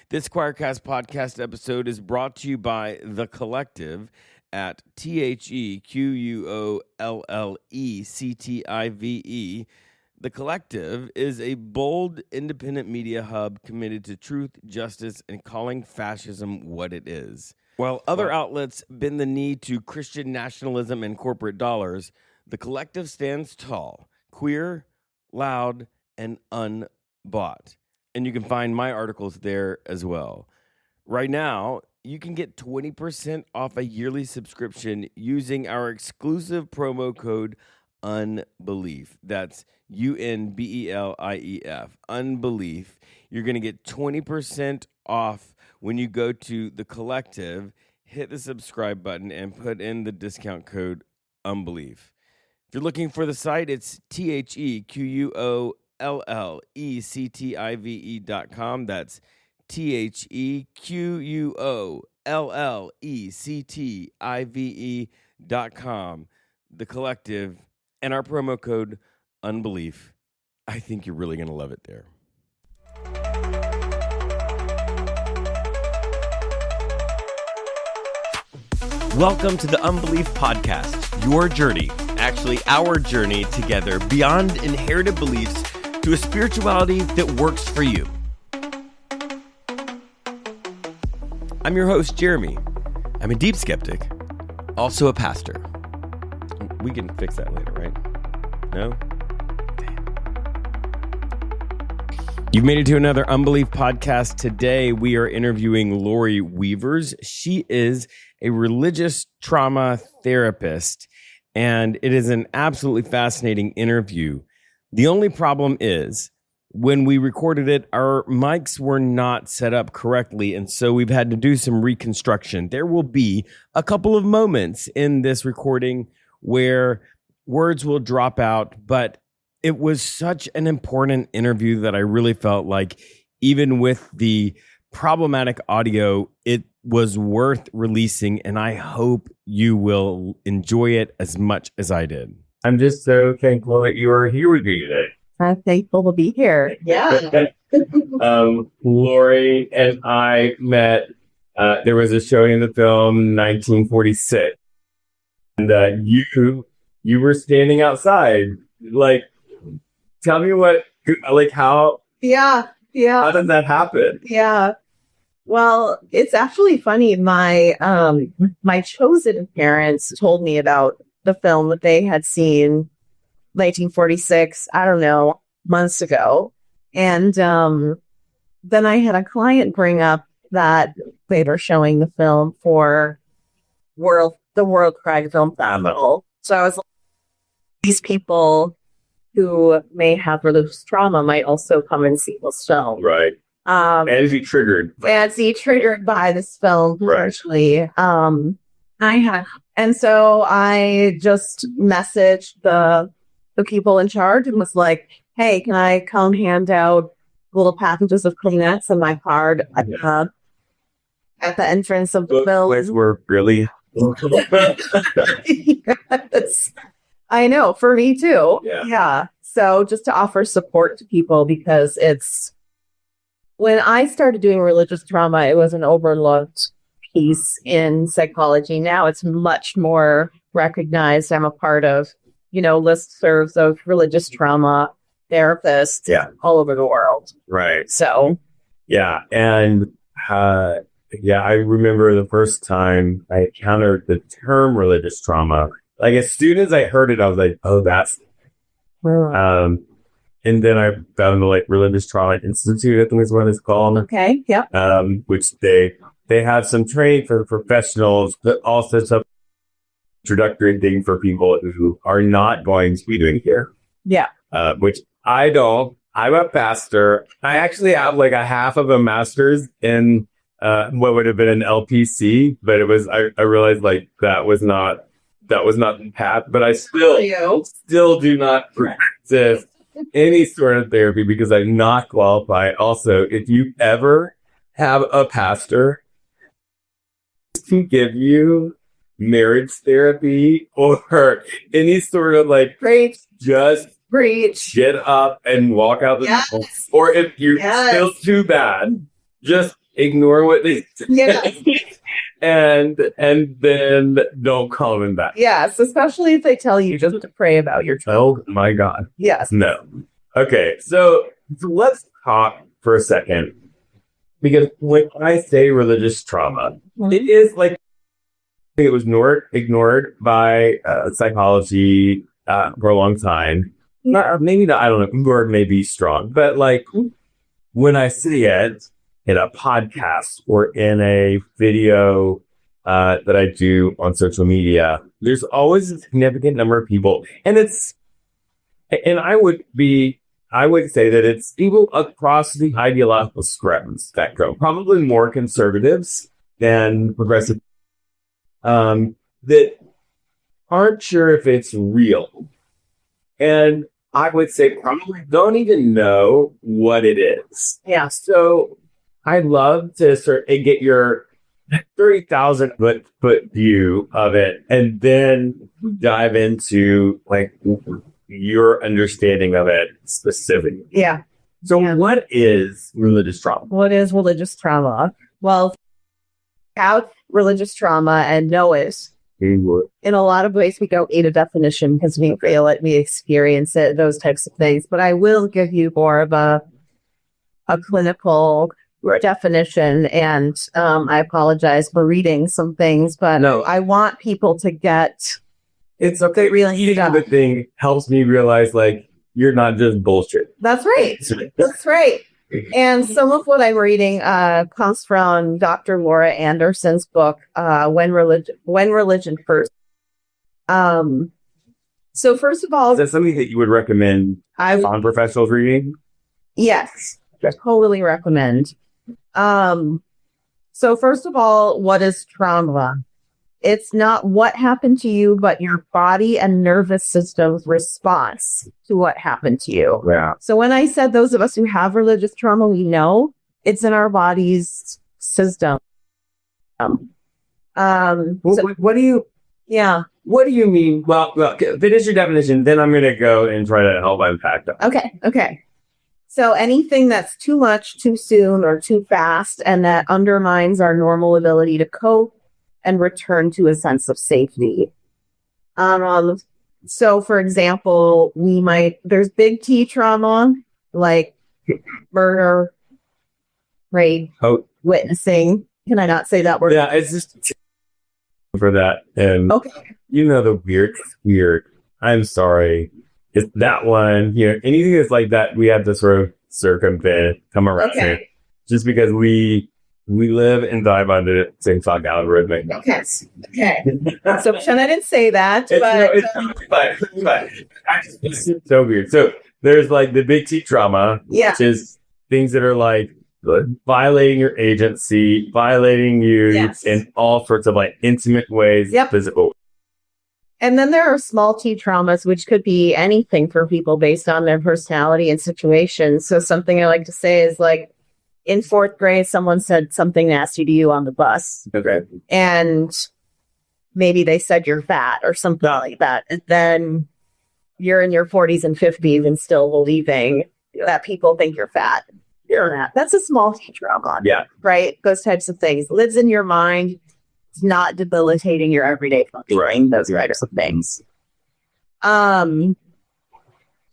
This Choircast podcast episode is brought to you by The Collective at TheQuollective. The Collective is a bold, independent media hub committed to truth, justice, and calling fascism what it is. While other outlets bend the knee to Christian nationalism and corporate dollars, The Collective stands tall, queer, loud, and unbought. And you can find my articles there as well. Right now, you can get 20% off a yearly subscription using our exclusive promo code UNBELIEF. That's UNBELIEF. Unbelief. You're going to get 20% off when you go to The Collective, hit the subscribe button, and put in the discount code UNBELIEF. If you're looking for the site, it's TheQuollective.com. That's TheQuollective.com. The Collective, and our promo code UNBELIEF. I think you're really going to love it there. Welcome to the Unbelief Podcast, your journey, actually our journey together beyond inherited beliefs to a spirituality that works for you. I'm your host, Jeremy. I'm a deep skeptic, also a pastor. We can fix that later, right? No? You've made it to another Unbelief Podcast. Today, we are interviewing Lori Weavers. She is a religious trauma therapist, and it is an absolutely fascinating interview. The only problem is, when we recorded it, our mics were not set up correctly, and so we've had to do some reconstruction. There will be a couple of moments in this recording where words will drop out, but it was such an important interview that I really felt like, even with the problematic audio, it was worth releasing, and I hope you will enjoy it as much as I did. I'm just so thankful that you are here with me today. I'm thankful to be here. Yeah. Lori and I met, there was a showing of the film 1946, and you were standing outside. Like, tell me how did that happen? Yeah. Well, it's actually funny. My chosen parents told me about the film that they had seen 1946, I don't know, months ago. And then I had a client bring up that they were showing the film for the World Crime Film Festival. So I was like, these people who may have religious trauma might also come and see this film. Right. Fancy triggered by this film, essentially. Right. And so I just messaged the people in charge and was like, hey, can I come hand out little packages of Kleenex in my card at the entrance of the film? Those were really... Yes. I know, for me too. Yeah. So just to offer support to people, because when I started doing religious trauma, it was an overlooked piece in psychology. Now it's much more recognized. I'm a part of, listservs of religious trauma therapists all over the world. Right. So. Yeah. And I remember the first time I encountered the term religious trauma. Like, as soon as I heard it, I was like, oh, that's... and then I found the Religious Trauma Institute, I think is what it's called. Okay, yeah. Which they have some training for professionals, but also some introductory thing for people who are not going to be doing here. Yeah. Which I don't. I'm a pastor. I actually have a half of a master's in what would have been an LPC, but it was, I realized that was not the path, but I still do not practice any sort of therapy because I'm not qualified. Also, if you ever have a pastor to give you marriage therapy or any sort of preach, just preach, get up and walk out the door, or if you feel too bad, just ignore what they say. Yeah. and then don't call them back. Yes, especially if they tell you just to pray about your child. Oh my God. Yes. No. Okay, so let's talk for a second. Because when I say religious trauma, it is like it was ignored by psychology for a long time. Maybe not, I don't know, word may be strong, but like when I see it in a podcast or in a video that I do on social media, there's always a significant number of people, and I would say that it's people across the ideological spectrum, probably more conservatives than progressive, that aren't sure if it's real. And I would say probably don't even know what it is. Yeah. So I'd love to sort of get your 30,000 foot view of it, and then dive into like your understanding of it specifically. Yeah. So what is religious trauma? What is religious trauma? Well, have religious trauma and know it. In a lot of ways, we don't need a definition because we feel it, we experience it, those types of things. But I will give you more of a clinical definition, and I apologize for reading some things, but No. I want people to get. It's okay. Really Eating the thing helps me realize like you're not just bullshit. That's right. That's right. And some of what I'm reading comes from Dr. Laura Anderson's book, When Religion First. So first of all, Is that something that you would recommend non-professionals reading? Yes, totally recommend. So first of all, what is trauma? It's not what happened to you, but your body and nervous system's response to what happened to you. Yeah. So when I said those of us who have religious trauma, we know it's in our body's system. What do you mean? Well, finish your definition, then I'm going to go and try to help unpack that. Okay. So anything that's too much, too soon, or too fast, and that undermines our normal ability to cope and return to a sense of safety. So for example, there's big T trauma, like murder, rape, witnessing. Can I not say that word? Yeah, it's just for that. And the weird. I'm sorry. It's that one. Anything that's like that, we have to sort of circumvent, come around it. Just because we live and die by the same fuck algorithm. Okay. So pretend I didn't say that. It's fine. It's so weird. So there's like the big T trauma, which is things that are like violating your agency, violating you in all sorts of like intimate ways, physical. And then there are small T traumas, which could be anything for people based on their personality and situation. So something I like to say is like, in fourth grade, someone said something nasty to you on the bus. Okay. And maybe they said you're fat or something like that. And then you're in your 40s and 50s and still believing that people think you're fat. You're not. That's a small T trauma. Yeah. Right? Those types of things. Lives in your mind. It's not debilitating your everyday functioning. Right. Those types of things.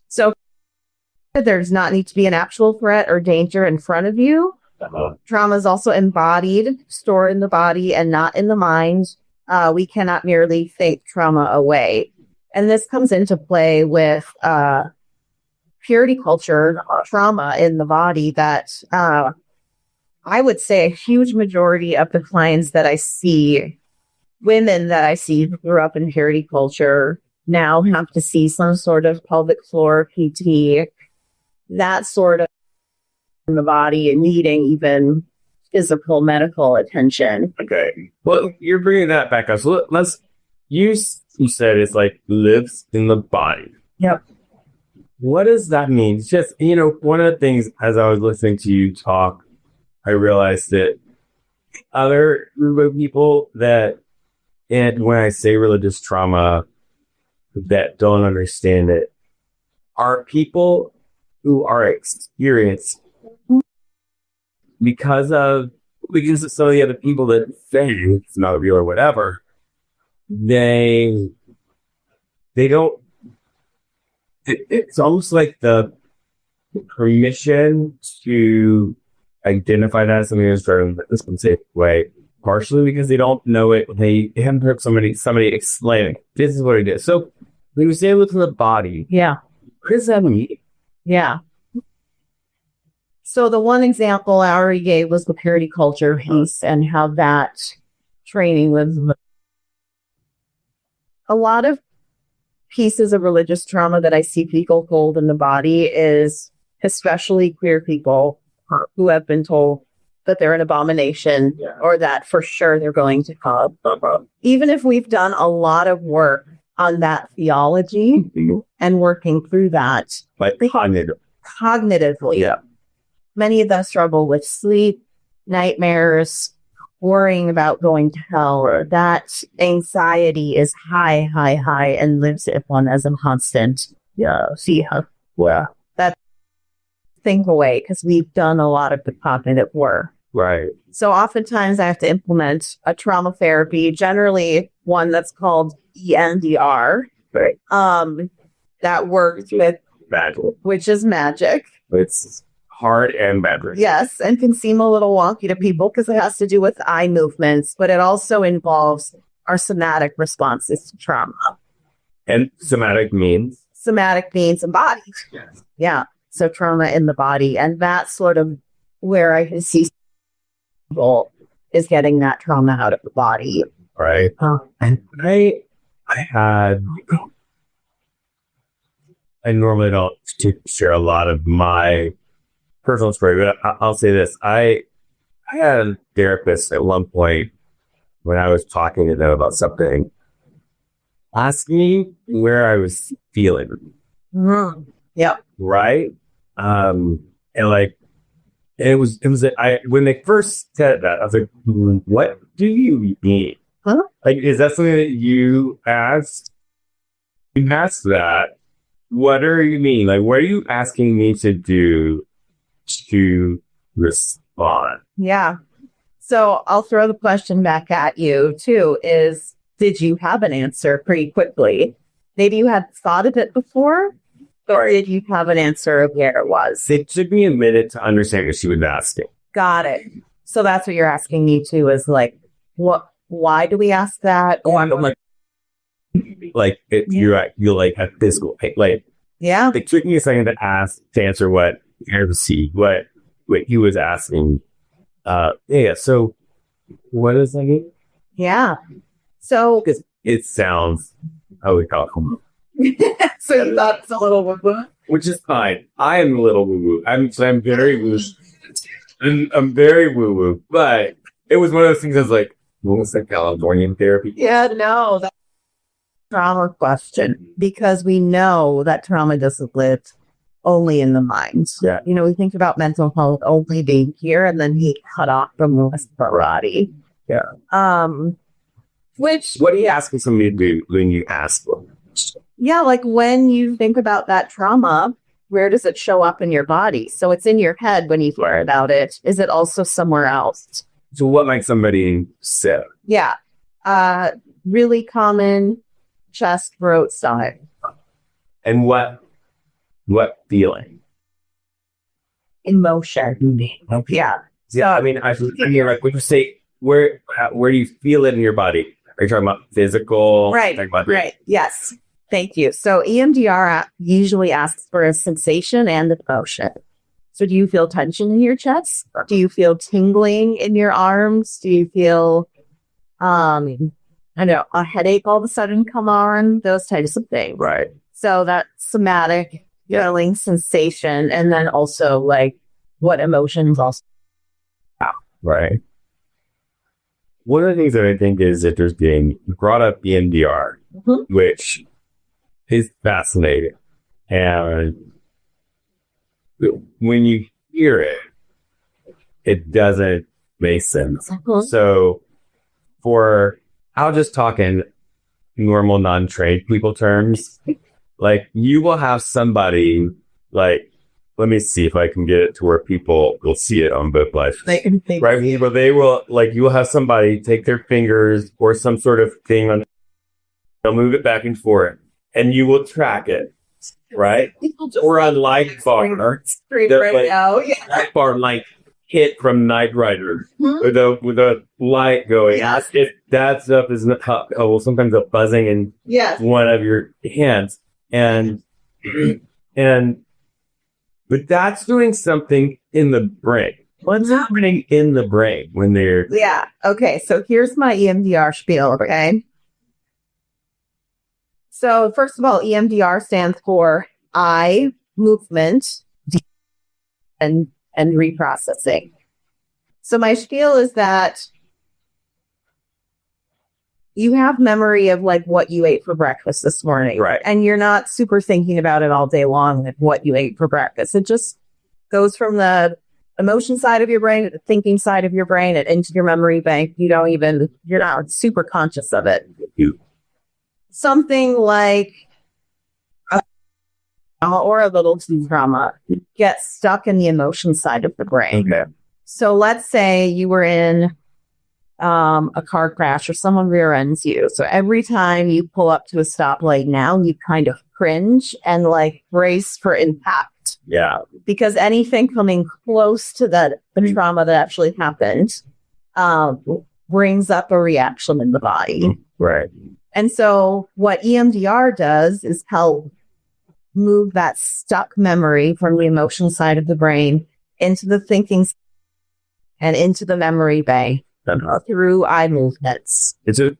So there does not need to be an actual threat or danger in front of you. Trauma is also embodied, stored in the body, and not in the mind. We cannot merely think trauma away. And this comes into play with purity culture trauma in the body that I would say a huge majority of the clients that I see, women that I see who grew up in purity culture, now have to see some sort of pelvic floor PT, that sort of in the body and needing even physical medical attention. Okay. Well, you're bringing that back up. So you said it's like lives in the body. Yep. What does that mean? It's just, one of the things as I was listening to you talk, I realized that other group of people and when I say religious trauma, that don't understand it, are people who are experienced because of because some of the other people that say it's not real or whatever, they don't. It's almost like the permission to identify that as something that's done in this unsafe way, partially because they don't know it. They haven't heard somebody explain it. This is what it is. So when you say look at the body, Yeah. what does that mean? Yeah. So the one example I already gave was the purity culture piece and how that training was. A lot of pieces of religious trauma that I see people hold in the body is especially queer people who have been told that they're an abomination or that for sure they're going to hell. Even if we've done a lot of work on that theology and working through that Like cognitively, yeah. many of them struggle with sleep, nightmares, worrying about going to hell. Right. That anxiety is high, and lives upon as a constant. Yeah, see how that thing away because we've done a lot of the cognitive work. Right. So oftentimes I have to implement a trauma therapy, generally one that's called EMDR. Right. That works with, Magic. which is magic. It's hard and magic. Yes, and can seem a little wonky to people because it has to do with eye movements, but it also involves our somatic responses to trauma. And somatic means? Somatic means embodied. Yes. Yeah, so trauma in the body. And that's sort of where I can see people is getting that trauma out of the body. Right. And I normally don't share a lot of my personal story, but I'll say this. I had a therapist at one point when I was talking to them about something, ask me where I was feeling. Mm-hmm. Yep. Right. And like, it was, when they first said that, I was like, what do you mean? Huh? Like, is that something that you asked? You asked that. What do you mean? Like, what are you asking me to do to respond? Yeah. So I'll throw the question back at you too, is did you have an answer pretty quickly? Maybe you had thought of it before, or did you have an answer of where it was? It took me a minute to understand what she was asking. Got it. So that's what you're asking me too, is like, why do we ask that? Oh, I'm like, you're like a physical pain. Like, Yeah. it took me a second to answer what he was asking. Yeah. So, what does that mean? Yeah. So, Because it sounds, how we call it, so you thought it's a little woo-woo? which is fine. I am a little woo woo. I'm very woo. I'm very woo woo. But it was one of those things. I was like, what was that Californian therapy? Yeah, no, that's a trauma question because we know that trauma doesn't live only in the mind. Yeah. You know, we think about mental health only being here and then being cut off from the rest of our body. Yeah. Which, What are you asking somebody to do when you ask them? yeah, like when you think about that trauma, where does it show up in your body? So it's in your head when you hear about it. Is it also somewhere else? So what makes somebody sick? Yeah. Really common chest, throat, stomach. And what feeling? Emotion. Yeah. Yeah, I mean, I mean, like when you say where do you feel it in your body? Are you talking about physical? Right. Right. Yes. Thank you. So EMDR usually asks for a sensation and an emotion. So do you feel tension in your chest? Do you feel tingling in your arms? Do you feel, I know, a headache all of a sudden come on? Those types of things. Right. So that somatic feeling, sensation, and then also like what emotions also. Right. One of the things that I think is that there's being brought up EMDR, which is fascinating. And when you hear it, it doesn't make sense. So I'll just talk in normal non-trained people terms. Like you will have somebody like let me see if I can get it to where people will see it on both lives. Right? But they will, like, you will have somebody take their fingers or some sort of thing on, they'll move it back and forth, and you will track it, right? Or on Light Bar, Light Bar, like hit from Knight Rider with a light going. Yes. That stuff is not, sometimes a buzzing in one of your hands, and but that's doing something in the brain. What's happening in the brain when they're... Yeah. Okay. So here's my EMDR spiel. Okay. So first of all, EMDR stands for eye movement and reprocessing. So my spiel is that you have memory of like what you ate for breakfast this morning. Right. And you're not super thinking about it all day long, like what you ate for breakfast. It just goes from the emotion side of your brain to the thinking side of your brain and into your memory bank. You're not super conscious of it. Something like or a little trauma gets stuck in the emotion side of the brain. Okay. So let's say you were in a car crash or someone rear ends you. So every time you pull up to a stoplight now, you kind of cringe and like brace for impact. Yeah. Because anything coming close to the trauma that actually happened brings up a reaction in the body. Right. And so what EMDR does is help move that stuck memory from the emotional side of the brain into the thinking and into the memory bank through eye movements. And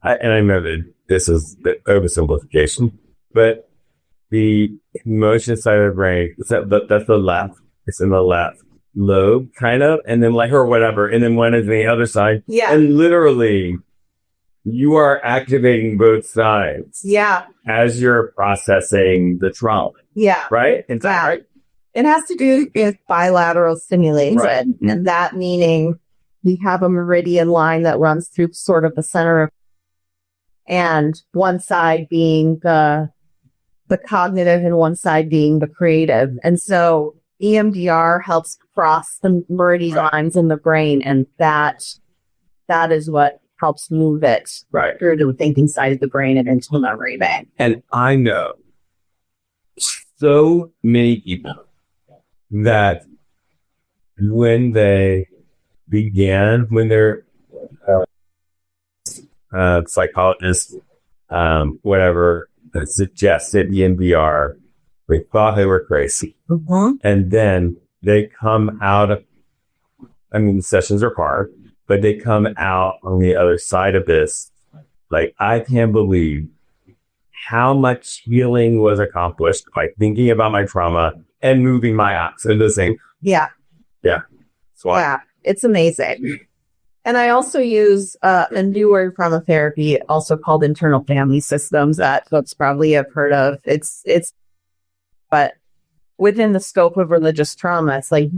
I know that this is the oversimplification, but the emotion side of the brain, that's the left. It's in the left lobe, kind of, and then like, or whatever, and then one is the other side. Yeah. And literally, you are activating both sides. Yeah. As you're processing the trauma. Yeah. Right? Is that right? It has to do with bilateral stimulation. Right. And that meaning we have a meridian line that runs through sort of the center of, and one side being the cognitive and one side being the creative. And so EMDR helps cross the meridian lines in the brain, and that is what helps move it through the thinking side of the brain and into the memory bank. And I know so many people that when they're psychologists, whatever, that suggested EMDR, they thought they were crazy. Mm-hmm. And then they come out of, the sessions are hard, but they come out on the other side of this. Like, I can't believe how much healing was accomplished by thinking about my trauma and moving my ox into the same. Yeah. Yeah. Yeah. It's amazing. And I also use a new word trauma therapy, also called internal family systems, that folks probably have heard of. But within the scope of religious trauma, it's like,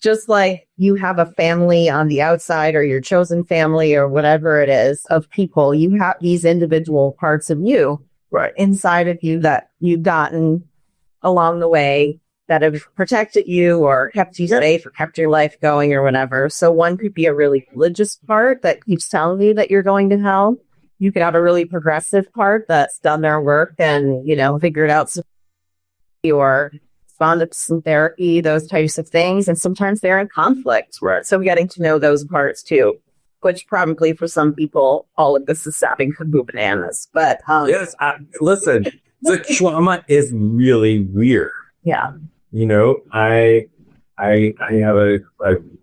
just like you have a family on the outside or your chosen family or whatever it is of people, you have these individual parts of you inside of you that you've gotten along the way that have protected you or kept you safe or kept your life going or whatever. So one could be a really religious part that keeps telling you that you're going to hell. You could have a really progressive part that's done their work and, figured out some, or responded to some therapy, those types of things. And sometimes they're in conflict. Right. So getting to know those parts too, which probably for some people, all of this is sounding cuckoo bananas. But yes, listen, the trauma is really weird. Yeah. I have a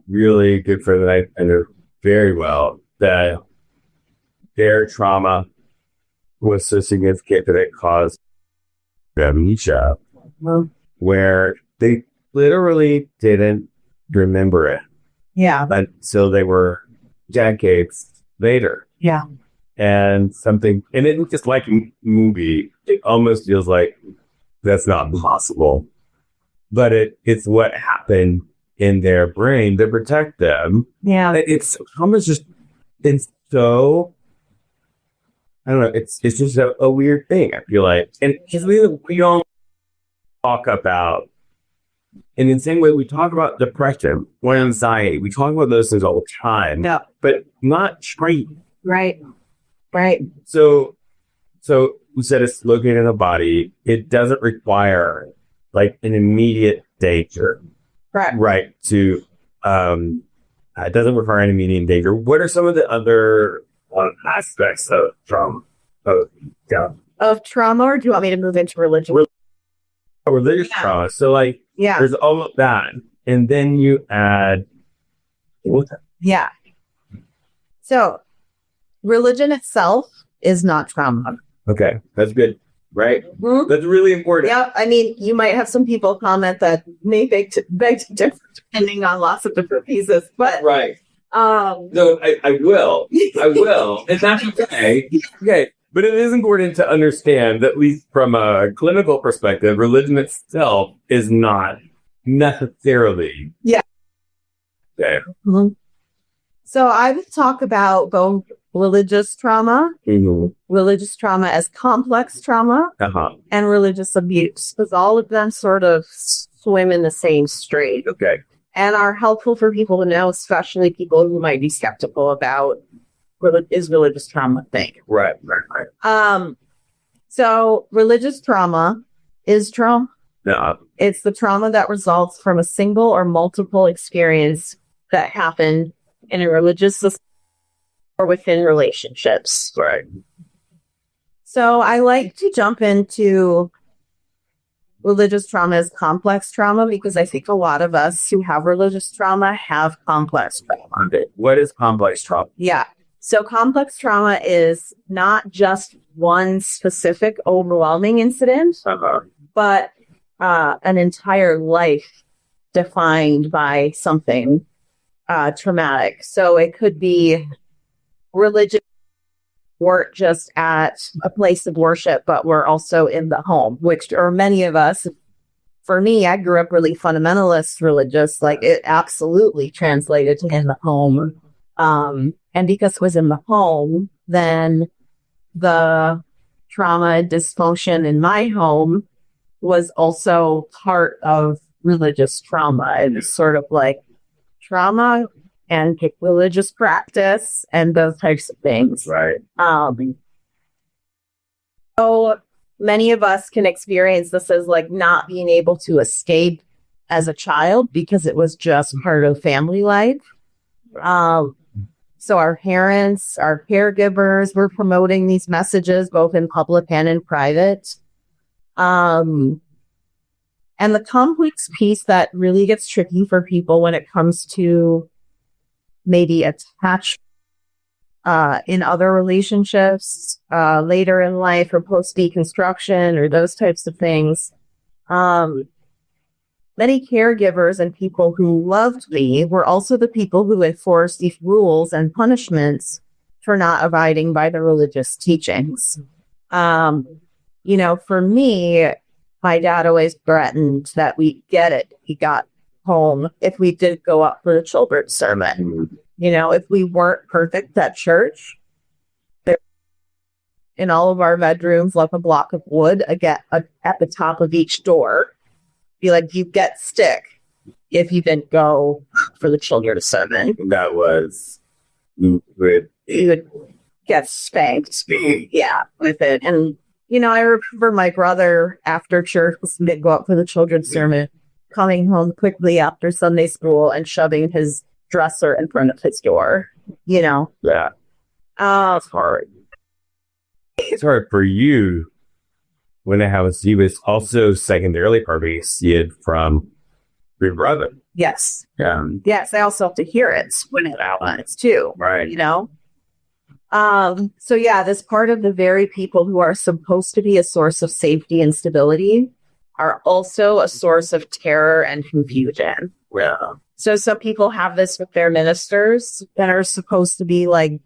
really good friend that I know very well, that their trauma was so significant that it caused amnesia, where they literally didn't remember it. Yeah. Until they were decades later. Yeah. And it just like a movie, it almost feels like that's not possible. But it's what happened in their brain to protect them. Yeah. It's almost just, it's so, I don't know, it's just a weird thing, I feel like. And because we don't talk about, in the same way we talk about depression or anxiety, we talk about those things all the time, Yeah. but not treat. Right. Right. So we said it's located in the body. It doesn't require like an immediate danger, Correct. right? It doesn't require an immediate danger. What are some of the other aspects of trauma? Of trauma, or do you want me to move into religion? Religious trauma. So like, Yeah. there's all of that, and then you add. Yeah. So religion itself is not trauma. Okay, that's good, right? Mhm. That's really important. Yeah, I mean, you might have some people comment that may beg to differ depending on lots of different pieces, but Right. um, No, I will. I will. And that's okay. Okay. But it is important to understand that, at least from a clinical perspective, religion itself is not necessarily. Yeah. Okay. mhm. So I would talk about both religious trauma as complex trauma, Uh-huh. and religious abuse, because all of them sort of swim in the same stream Okay. and are helpful for people to know, especially people who might be skeptical about is religious trauma a thing. Right. So religious trauma is trauma. No. It's the trauma that results from a single or multiple experience that happened in a religious system or within relationships. Right. So I like to jump into religious trauma as complex trauma because I think a lot of us who have religious trauma have complex trauma. What is complex trauma? Yeah. So complex trauma is not just one specific overwhelming incident, Uh-huh. but an entire life defined by something traumatic. So it could be religion, weren't just at a place of worship, but we're also in the home, which, or many of us, for me, I grew up really fundamentalist religious, like it absolutely translated to in the home. And because it was in the home, then the trauma and dysfunction in my home was also part of religious trauma. It was sort of like trauma and religious practice and those types of things. Right. So many of us can experience this as like not being able to escape as a child because it was just part of family life. So our parents, our caregivers were promoting these messages both in public and in private. And the complex piece that really gets tricky for people when it comes to maybe attachment in other relationships later in life or post deconstruction or those types of things. Many caregivers and people who loved me were also the people who enforced these rules and punishments for not abiding by the religious teachings. You know, for me, my dad always threatened that we get it. He got home if we did go up for the children's sermon. You know, if we weren't perfect at church, in all of our bedrooms, like a block of wood at the top of each door. Be like, you get stick if you didn't go for the children's sermon. That was with You would get spanked. Yeah, with it. And, you know, I remember my brother after church did go up for the children's sermon, coming home quickly after Sunday school and shoving his dresser in front of his door, you know. Yeah. It's hard. It's hard for you when it happens to you. It's also secondarily pervasive from your brother. Yes. Yeah. Yes, I also have to hear it when it happens too. Right. You know? So yeah, this part of the very people who are supposed to be a source of safety and stability are also a source of terror and confusion. Yeah. So some people have this with their ministers that are supposed to be like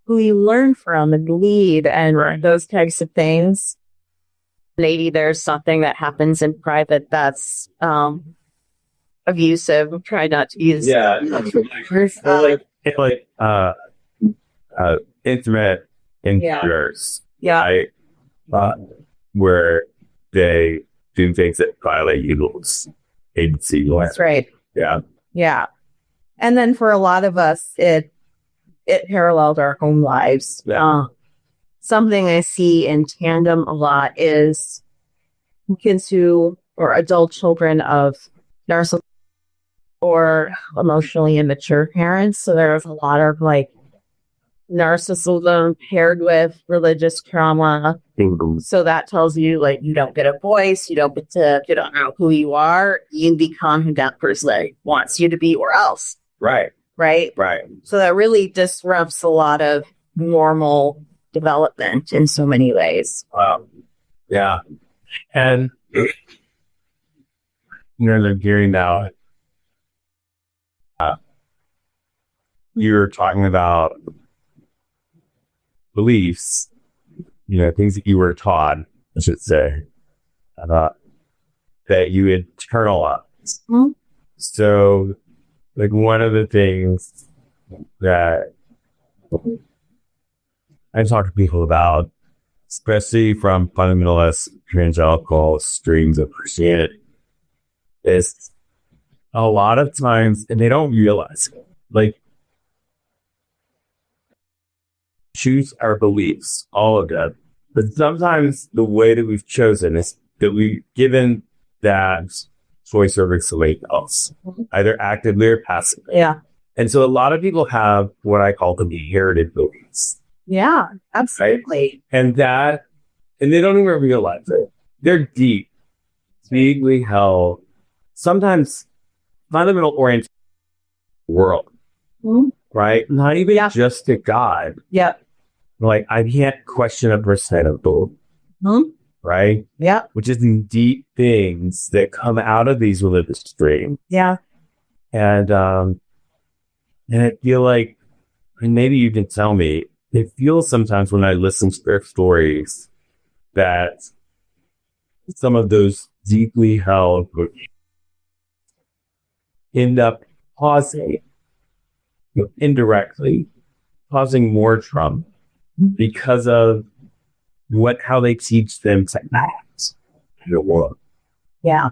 who you learn from and lead and those types of things. Maybe there's something that happens in private that's abusive. Try not to use intimate encounters. Yeah. Where they do things that violate people's agency. That's right. Yeah. Yeah. And then for a lot of us, it paralleled our home lives. Yeah. Something I see in tandem a lot is kids who, or adult children of narcissistic or emotionally immature parents. So there's a lot of like narcissism paired with religious trauma. So that tells you like you don't get a voice, you don't know who you are, you become who that person wants you to be or else. Right. Right? Right. So that really disrupts a lot of normal development in so many ways. Wow. Yeah. And they're gearing now. You're talking about beliefs, things that you were taught, I should say, that you internalize. Mm-hmm. So, like, one of the things that I talk to people about, especially from fundamentalist evangelical streams of Christianity, is a lot of times, and they don't realize it, like, choose our beliefs, all of them. But sometimes the way that we've chosen is that we've given that choice over somebody else, either actively or passively. Yeah. And so a lot of people have what I call them inherited beliefs. Yeah, absolutely. Right? And they don't even realize it. They're deeply held, sometimes fundamental oriented world, right? Not even just to God. Yep. Like, I can't question a percent of both, right? Yeah. Which is the deep things that come out of these religious streams. Yeah. And I feel like, and maybe you can tell me, it feels sometimes when I listen to their stories that some of those deeply held beliefs end up causing, indirectly, causing more trauma because of how they teach them to act in the world. Yeah.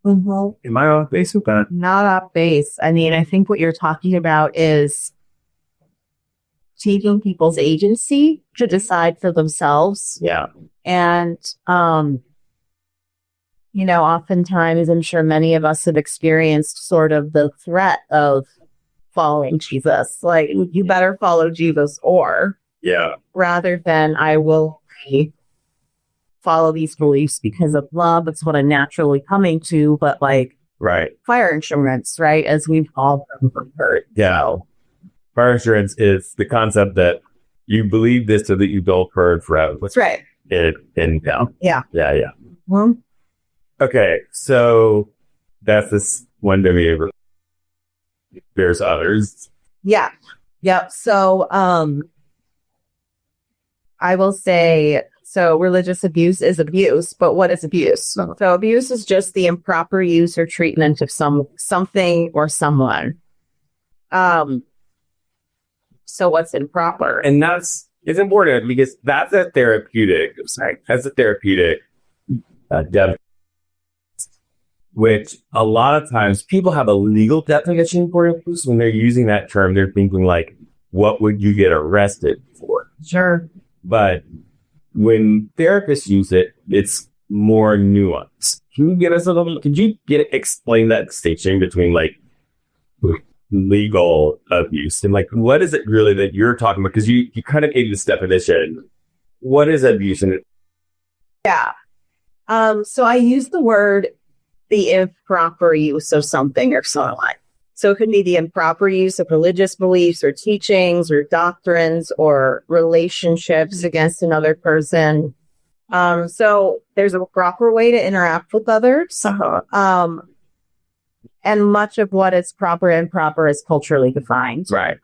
Mm-hmm. Am I off base with that? Not off base. I mean, I think what you're talking about is taking people's agency to decide for themselves. Yeah. And, oftentimes, I'm sure many of us have experienced sort of the threat of following Jesus. Like, you better follow Jesus rather than I will follow these beliefs because of love. It's what I'm naturally coming to, but like fire insurance, right? As we've all heard. Yeah. Fire insurance is the concept that you believe this so that you don't burn forever. That's right. Yeah. Yeah. Mm-hmm. Okay. So that's this one W. There's others. Yeah. Yep. So, I will say, religious abuse is abuse, but what is abuse? So abuse is just the improper use or treatment of something or someone. So what's improper? And it's important because that's a therapeutic, depth, which a lot of times people have a legal definition for abuse. When they're using that term, they're thinking like, what would you get arrested for? Sure. But when therapists use it, it's more nuanced. Can you get us explain that distinction between like legal abuse and like what is it really that you're talking about? Because you kind of gave this definition. What is abuse? Yeah. So I use the word the improper use of something or someone. So it could be the improper use of religious beliefs or teachings or doctrines or relationships against another person. So there's a proper way to interact with others. And much of what is proper and improper is culturally defined. Right.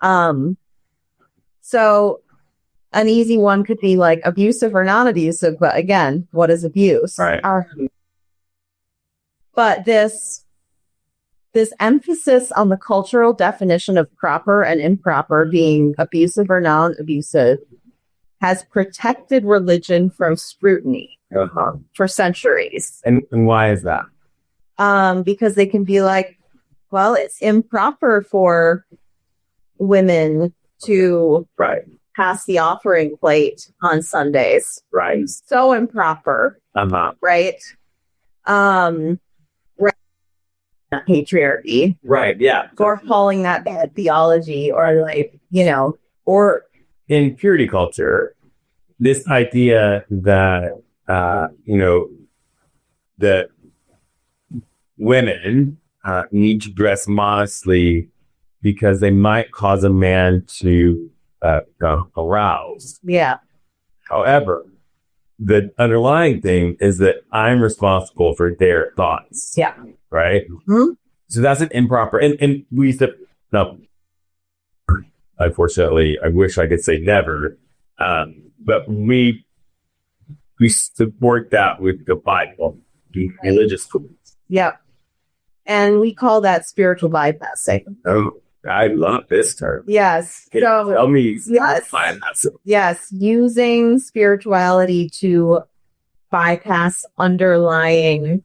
So an easy one could be like abusive or non-abusive, but again, what is abuse? Right. But this emphasis on the cultural definition of proper and improper being abusive or non-abusive has protected religion from scrutiny. for centuries. And why is that? Because they can be like, well, it's improper for women to pass the offering plate on Sundays. Right. So improper. Right. Patriarchy. Right. Yeah. Or calling that bad theology, or like, or in purity culture, this idea that, that women need to dress modestly because they might cause a man to arouse. Yeah. However, the underlying thing is that I'm responsible for their thoughts. Yeah. Right? Mm-hmm. So that's an improper, and we said, no, unfortunately, I wish I could say never, but we support that with the Bible, the religious tools. Yeah. And we call that spiritual bypassing. Oh, I love this term. Yes. Can you tell me. Yes. Yes. Using spirituality to bypass underlying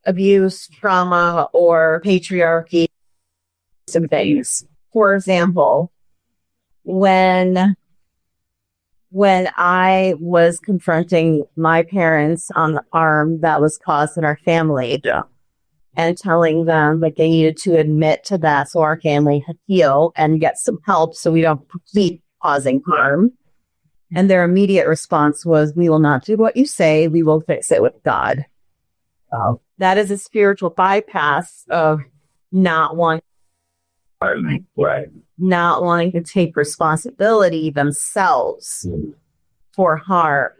abuse, trauma, or patriarchy. Some things. For example, when I was confronting my parents on the harm that was caused in our family, and telling them that they needed to admit to that so our family could heal and get some help so we don't keep causing harm. And their immediate response was, we will not do what you say. We will fix it with God. That is a spiritual bypass of not wanting to take responsibility themselves for harm,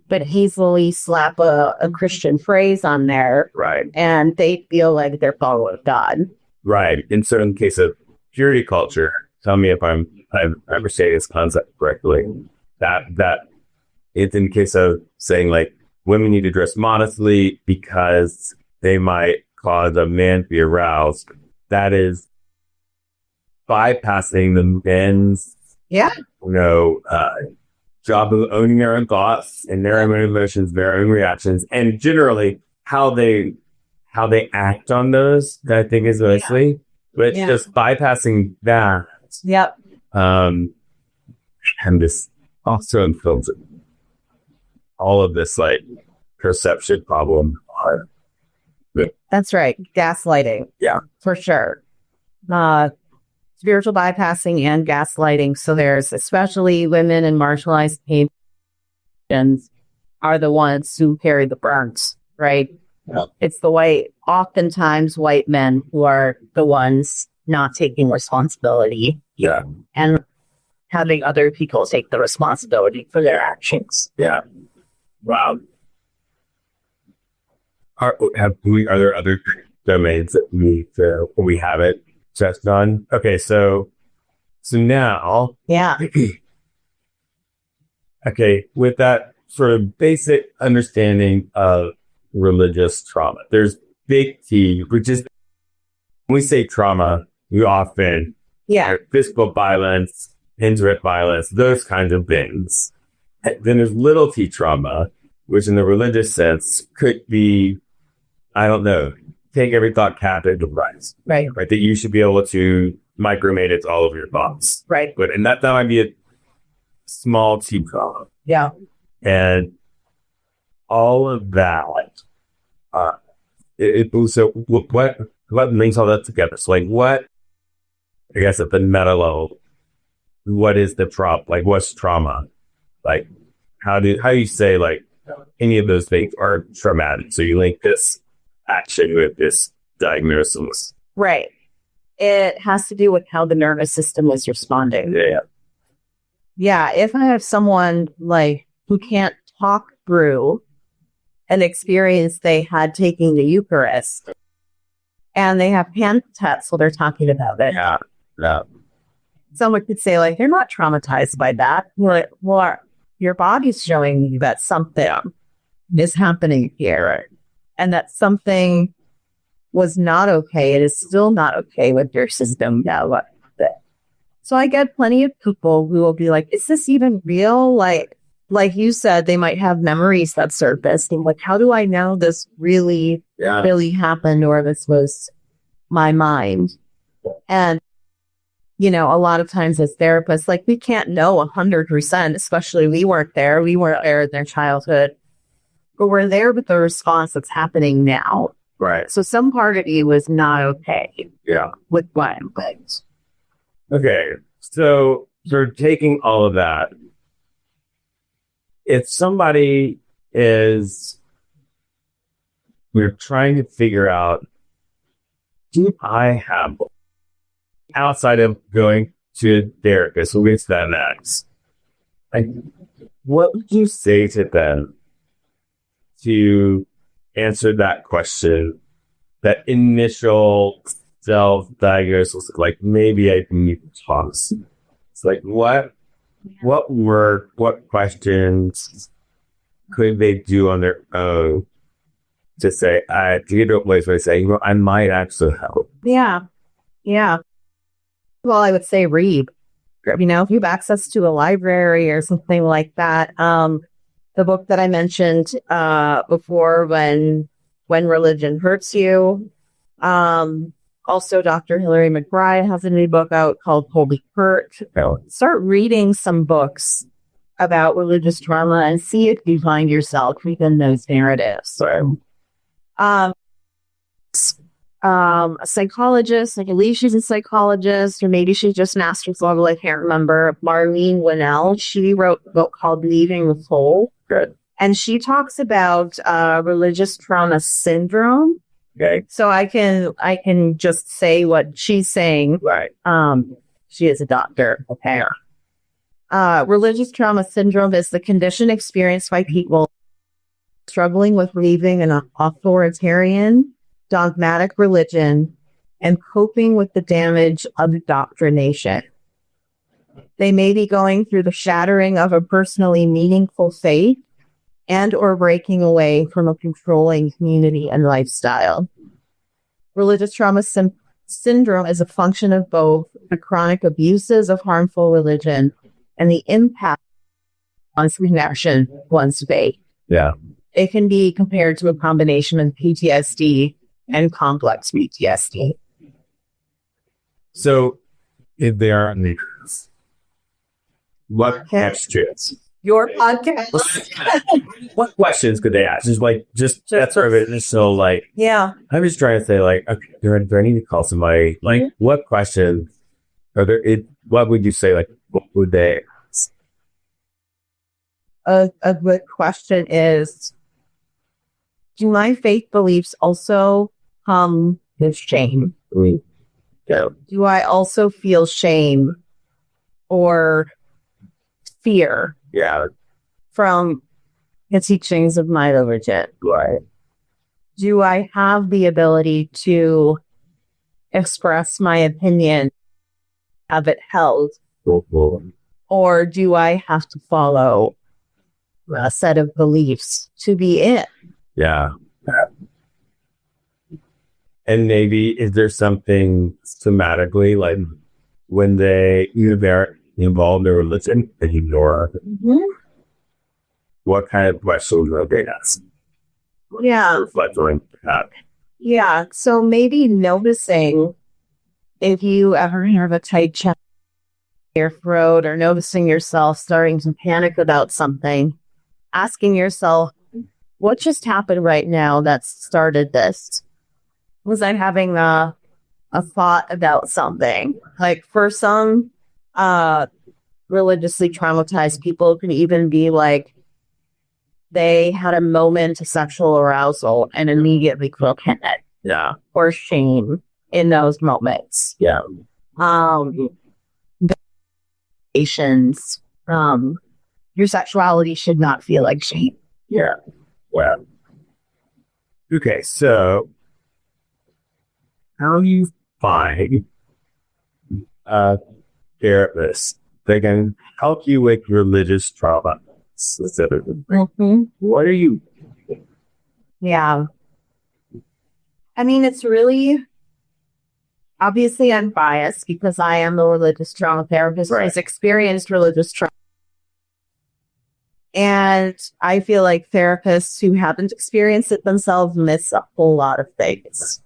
but easily slap a Christian phrase on there. Right. And they feel like they're following God. Right. In certain case of purity culture, tell me if I'm understanding this concept correctly, that it's in case of saying like women need to dress modestly because they might cause a man to be aroused. That is bypassing the men's, job of owning their own thoughts and their own emotions, their own reactions, and generally how they act on those. That I think is mostly, but just bypassing that. Yep. And this also infills all of this like perception problem. That's right. Gaslighting. Yeah, for sure. Spiritual bypassing and gaslighting. So there's especially women in marginalized nations are the ones who carry the burns, right? Yeah. It's oftentimes white men who are the ones not taking responsibility. Yeah. And having other people take the responsibility for their actions. Yeah. Wow. Are there other domains that we haven't touched on? Okay, so now, okay, with that sort of basic understanding of religious trauma, there's big T, which is when we say trauma, we often physical violence, indirect violence, those kinds of things. And then there's little T trauma, which in the religious sense could be, I don't know, take every thought captive to Christ. Right. That you should be able to micromanage all of your thoughts. Right. And that might be a small T trauma. Yeah. And all of that, so what links all that together? So like what, I guess at the meta level, what is the trauma? Like what's trauma? Like how do you say like any of those things are traumatic? So you link this action with this diagnosis. Right. It has to do with how the nervous system is responding. Yeah. Yeah. If I have someone like who can't talk through an experience they had taking the Eucharist and they have panic attacks while they're talking about it. Yeah. Yeah. Someone could say like, they're not traumatized by that. Like, well, your body's showing you that something is happening here. Right. And that something was not okay. It is still not okay with your system. So I get plenty of people who will be like, is this even real? Like, like you said, they might have memories that surface. And like, how do I know this really happened, or this was my mind? And, you know, a lot of times as therapists, like, we can't know 100%, especially we weren't there. We weren't there in their childhood, but we're there with the response that's happening now. Right. So some part of you was not okay with what happened. Okay. So for taking all of that, if somebody we're trying to figure out, do I have, outside of going to a therapist, we'll get to that next, like, what would you say to them to answer that question, that initial self-diagnosis, like, maybe I need to talk? It's like, what questions could they do on their own to say, to get to a place where they say, I might actually help? Yeah. Well, I would say read. You know, if you have access to a library or something like that. The book that I mentioned before, when Religion Hurts You. Also, Dr. Hilary McBride has a new book out called Holy Hurt. Start reading some books about religious trauma and see if you find yourself within those narratives. A psychologist, like, I believe she's a psychologist, or maybe she's just an astrophobia, I can't remember. Marlene Winnell, she wrote a book called Leaving the Soul. Good. And she talks about religious trauma syndrome. Okay. So I can just say what she's saying. Right. She is a doctor. Okay. Religious trauma syndrome is the condition experienced by people struggling with leaving an authoritarian, dogmatic religion and coping with the damage of indoctrination. They may be going through the shattering of a personally meaningful faith and or breaking away from a controlling community and lifestyle. Religious trauma syndrome is a function of both the chronic abuses of harmful religion and the impact on connection one's faith. Yeah. It can be compared to a combination of PTSD and complex PTSD. So, if they are leaders, what questions? Your podcast. What questions could they ask? Just that's sort of it. Just so, like, Yeah. I'm just trying to say, like, okay, do I need to call somebody? Like, what questions are there? What would you say? Like, what would they ask? A good question is, do my faith beliefs also come with shame? Yeah. Do I also feel shame or fear from the teachings of my religion? Right. Do I have the ability to express my opinion, have it held? Or do I have to follow a set of beliefs to be in? Yeah. And maybe, is there something somatically, like, when they're involved in religion, and ignore what kind of questions are they ask? Yeah. Reflect on that. Yeah. So maybe noticing if you ever have a tight chest in your throat, or noticing yourself starting to panic about something, asking yourself, what just happened right now that started this? Was I having a thought about something? Like, for some religiously traumatized people, it can even be like they had a moment of sexual arousal and immediately feel panic or shame in those moments. Yeah. Your sexuality should not feel like shame. Yeah. Well. Okay, so how do you find a therapist that can help you with religious trauma specifically? What are you? Yeah. I mean, it's really, obviously I'm biased because I am a religious trauma therapist who's experienced religious trauma. And I feel like therapists who haven't experienced it themselves miss a whole lot of things.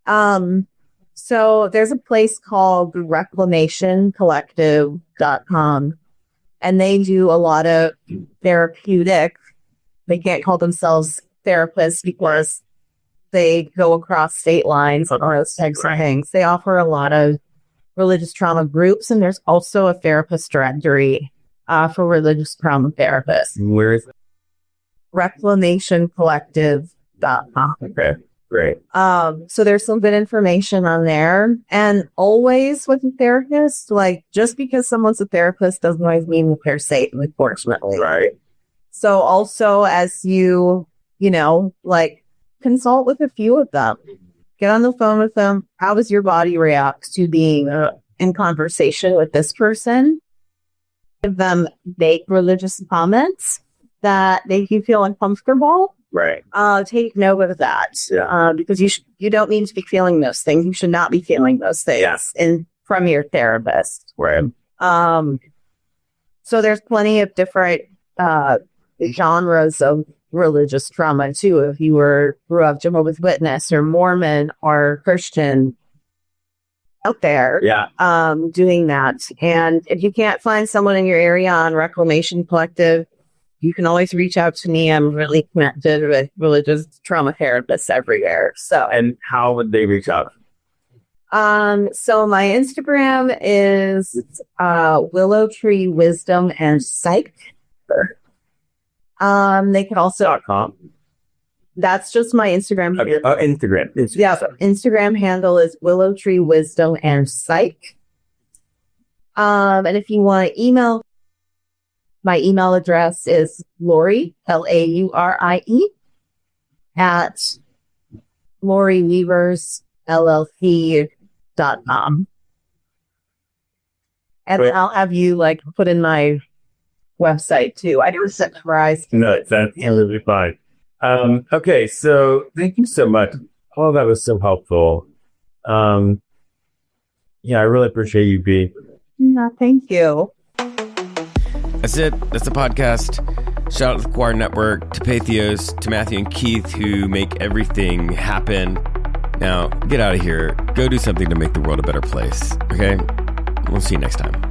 So there's a place called reclamationcollective.com, and they do a lot of therapeutic. They can't call themselves therapists because they go across state lines or those types of things. They offer a lot of religious trauma groups, and there's also a therapist directory for religious trauma therapists. Where is it? Reclamationcollective.com. Okay, great. So there's some good information on there. And always with a therapist, like just because someone's a therapist doesn't always mean they're safe, unfortunately. Right. So also as you like consult with a few of them, get on the phone with them. How does your body react to being in conversation with this person? Give them vague religious comments that make you feel uncomfortable. Right. Take note of that. Yeah. Because you don't need to be feeling those things. You should not be feeling those things from your therapist. Right. So there's plenty of different genres of religious trauma too. If you grew up Jehovah's Witness or Mormon or Christian out there, doing that. And if you can't find someone in your area on Reclamation Collective, you can always reach out to me. I'm really connected with religious trauma therapists everywhere. So, And how would they reach out? so my Instagram is Willow Tree Wisdom and Psych. They could also .com. That's just my Instagram. Okay. Oh, Instagram. Yeah, Instagram handle is Willow Tree Wisdom and Psych. And if you want to email, my email address is Laurie, LAURIE, at LaurieWeaversLLC.com. And Wait. I'll have you put in my website too. I don't memorize. No, that's really fine. Okay, so thank you so much. Oh, that was so helpful. I really appreciate you being. No, thank you. That's it. That's the podcast. Shout out to the Choir Network, to Patheos, to Matthew and Keith, who make everything happen. Now, get out of here. Go do something to make the world a better place. Okay? We'll see you next time.